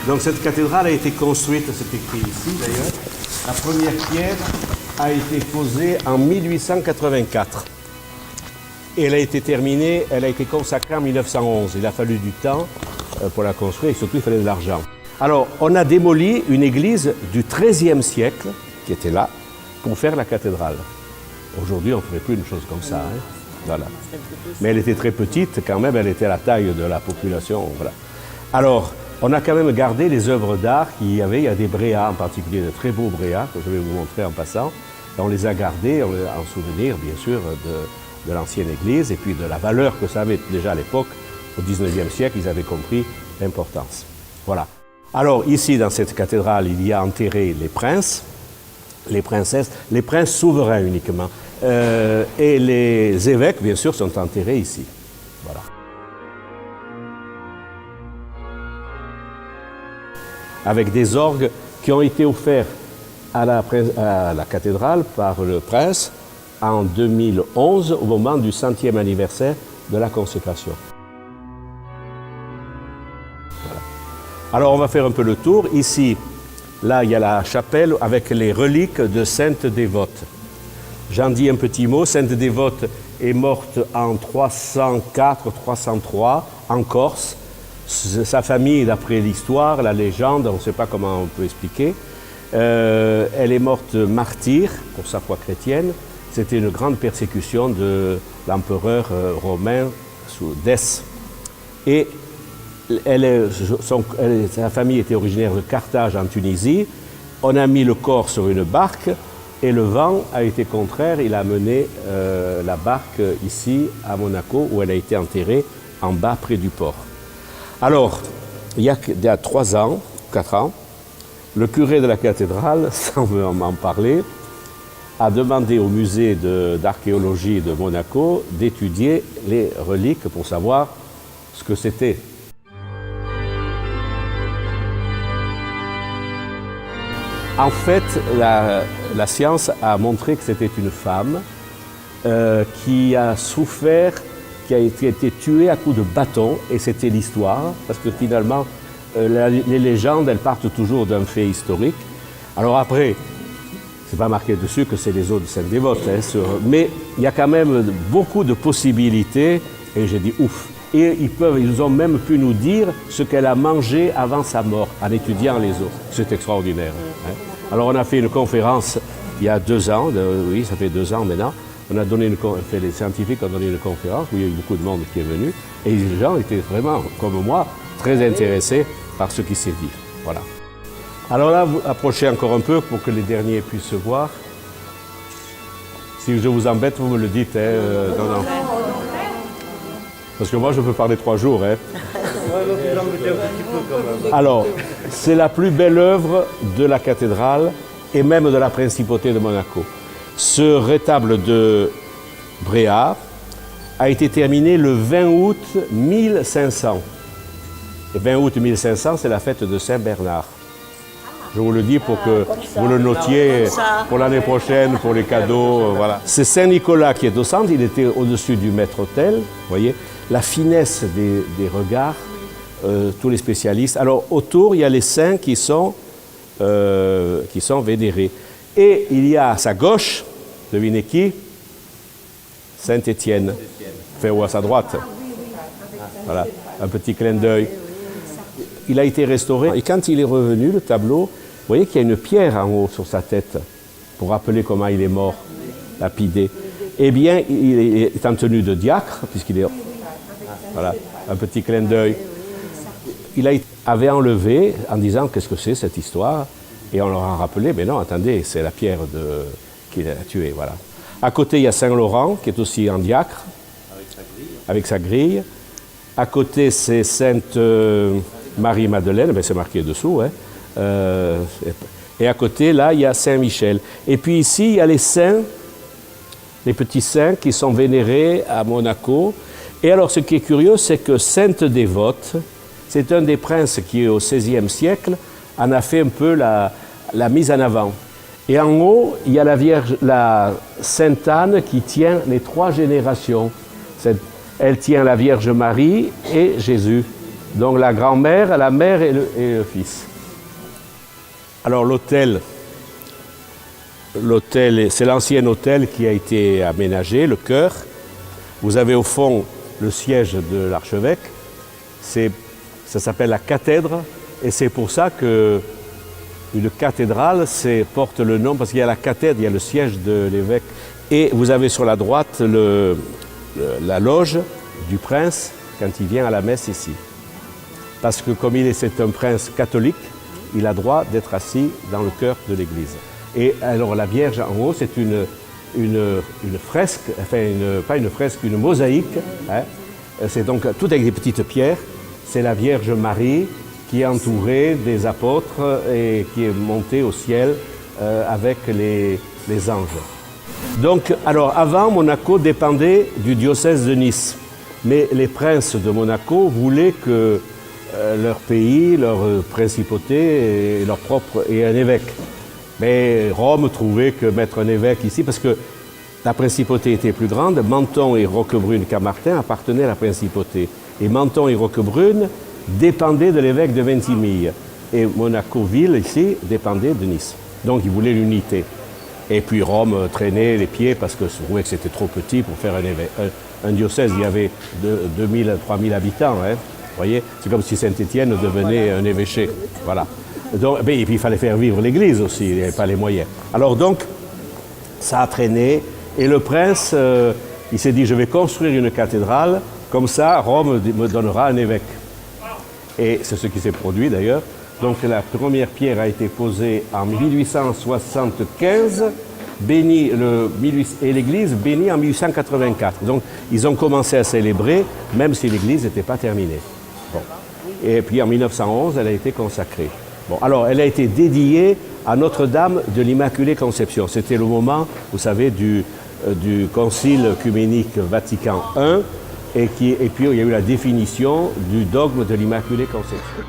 Donc cette cathédrale a été construite, c'est écrit ici d'ailleurs, la première pierre a été posée en 1884. Et elle a été terminée, elle a été consacrée en 1911. Il a fallu du temps pour la construire et surtout il fallait de l'argent. Alors on a démoli une église du XIIIe siècle qui était là pour faire la cathédrale. Aujourd'hui on ne ferait plus une chose comme ça. Hein. Voilà. Mais elle était très petite quand même, elle était à la taille de la population. Voilà. Alors on a quand même gardé les œuvres d'art qu'il y avait. Il y a des bréas en particulier, de très beaux bréas que je vais vous montrer en passant. Et on les a gardés en souvenir bien sûr de l'ancienne église et puis de la valeur que ça avait déjà à l'époque. Au XIXe siècle, ils avaient compris l'importance. Voilà. Alors ici, dans cette cathédrale, il y a enterré les princes, les princesses, les princes souverains uniquement. Et les évêques, bien sûr, sont enterrés ici. Voilà. Avec des orgues qui ont été offerts à la cathédrale par le prince en 2011, au moment du 100e anniversaire de la consécration. Voilà. Alors on va faire un peu le tour. Ici, là, il y a la chapelle avec les reliques de Sainte Dévote. J'en dis un petit mot. Sainte Dévote est morte en 304-303 en Corse. Sa famille, d'après l'histoire, la légende, on ne sait pas comment on peut expliquer, elle est morte martyre pour sa foi chrétienne. C'était une grande persécution de l'empereur romain Dès. Et sa famille était originaire de Carthage en Tunisie. On a mis le corps sur une barque et le vent a été contraire. Il a mené la barque ici à Monaco où elle a été enterrée en bas près du port. Alors, il y a 3 ans, 4 ans, le curé de la cathédrale, sans m'en parler, a demandé au musée d'archéologie de Monaco d'étudier les reliques pour savoir ce que c'était. En fait, la science a montré que c'était une femme qui a souffert, qui a été tuée à coups de bâton, et c'était l'histoire, parce que finalement, les légendes, elles partent toujours d'un fait historique. Alors après, c'est pas marqué dessus que c'est les eaux de Sainte-Dévote, hein, mais il y a quand même beaucoup de possibilités, et j'ai dit ouf. Et ils ont même pu nous dire ce qu'elle a mangé avant sa mort, en étudiant les eaux. C'est extraordinaire. Hein. Alors on a fait une conférence il y a 2 ans, oui, ça fait 2 ans maintenant. Les scientifiques ont donné une conférence où il y a eu beaucoup de monde qui est venu, et les gens étaient vraiment, comme moi, très intéressés par ce qui s'est dit. Voilà. Alors là, vous approchez encore un peu pour que les derniers puissent se voir. Si je vous embête, vous me le dites. Hein, non. Parce que moi, je peux parler 3 jours. Hein. Alors, c'est la plus belle œuvre de la cathédrale et même de la principauté de Monaco. Ce rétable de Bréa a été terminé le 20 août 1500. Le 20 août 1500, c'est la fête de Saint-Bernard. Je vous le dis pour que vous le notiez pour l'année prochaine, pour les cadeaux. Voilà. C'est Saint-Nicolas qui est au centre, il était au-dessus du maître-autel. Vous voyez, la finesse des regards, tous les spécialistes. Alors autour, il y a les saints qui sont vénérés. Et il y a à sa gauche, devinez qui? Saint-Étienne, fait ou à sa droite. Voilà, un petit clin d'œil. Il a été restauré et quand il est revenu, le tableau, vous voyez qu'il y a une pierre en haut sur sa tête pour rappeler comment il est mort, lapidé. Eh bien, il est en tenue de diacre, puisqu'il est... Voilà, un petit clin d'œil. Il avait enlevé en disant qu'est-ce que c'est cette histoire, et on leur a rappelé, mais non, attendez, c'est la pierre qu'il a tuée, voilà. À côté, il y a Saint-Laurent, qui est aussi en diacre, avec sa grille. À côté, c'est Sainte Marie-Madeleine, ben c'est marqué dessous. Hein. Et à côté, là, il y a Saint-Michel. Et puis ici, il y a les saints, les petits saints qui sont vénérés à Monaco. Et alors, ce qui est curieux, c'est que Sainte Dévote, c'est un des princes qui, au XVIe siècle, en a fait un peu la mise en avant. Et en haut, il y a la Sainte Anne qui tient les 3 générations. Elle tient la Vierge Marie et Jésus. Donc la grand-mère, la mère et le fils. Alors l'autel, c'est l'ancien autel qui a été aménagé, le chœur. Vous avez au fond le siège de l'archevêque. Ça s'appelle la cathèdre et c'est pour ça que une cathédrale porte le nom, parce qu'il y a la cathèdre, il y a le siège de l'évêque. Et vous avez sur la droite la loge du prince quand il vient à la messe ici. Parce que comme c'est un prince catholique, il a droit d'être assis dans le cœur de l'église. Et alors la Vierge en haut, c'est une fresque, enfin pas une fresque, une mosaïque. Hein. C'est donc tout avec des petites pierres. C'est la Vierge Marie qui est entourée des apôtres et qui est montée au ciel avec les anges. Donc, alors avant, Monaco dépendait du diocèse de Nice. Mais les princes de Monaco voulaient que leur pays, leur principauté ait un évêque. Mais Rome trouvait que mettre un évêque ici, parce que la principauté était plus grande, Menton et Roquebrune-Camartin appartenaient à la principauté. Et Menton et Roquebrune dépendaient de l'évêque de Ventimille. Et Monaco-Ville, ici, dépendait de Nice. Donc ils voulaient l'unité. Et puis Rome traînait les pieds parce que je trouvais que c'était trop petit pour faire un diocèse. Il y avait 2000 à 3000 habitants. Hein. Vous voyez, c'est comme si Saint-Étienne devenait un évêché. Voilà. Donc, et puis il fallait faire vivre l'église aussi, il n'y avait pas les moyens. Alors donc, ça a traîné. Et le prince, il s'est dit, je vais construire une cathédrale, comme ça Rome me donnera un évêque. Et c'est ce qui s'est produit d'ailleurs. Donc la première pierre a été posée en 1875, et l'église bénie en 1884. Donc ils ont commencé à célébrer, même si l'église n'était pas terminée. Bon. Et puis en 1911, elle a été consacrée. Bon, alors elle a été dédiée à Notre-Dame de l'Immaculée Conception. C'était le moment, vous savez, du Concile œcuménique Vatican I, et puis il y a eu la définition du dogme de l'Immaculée Conception.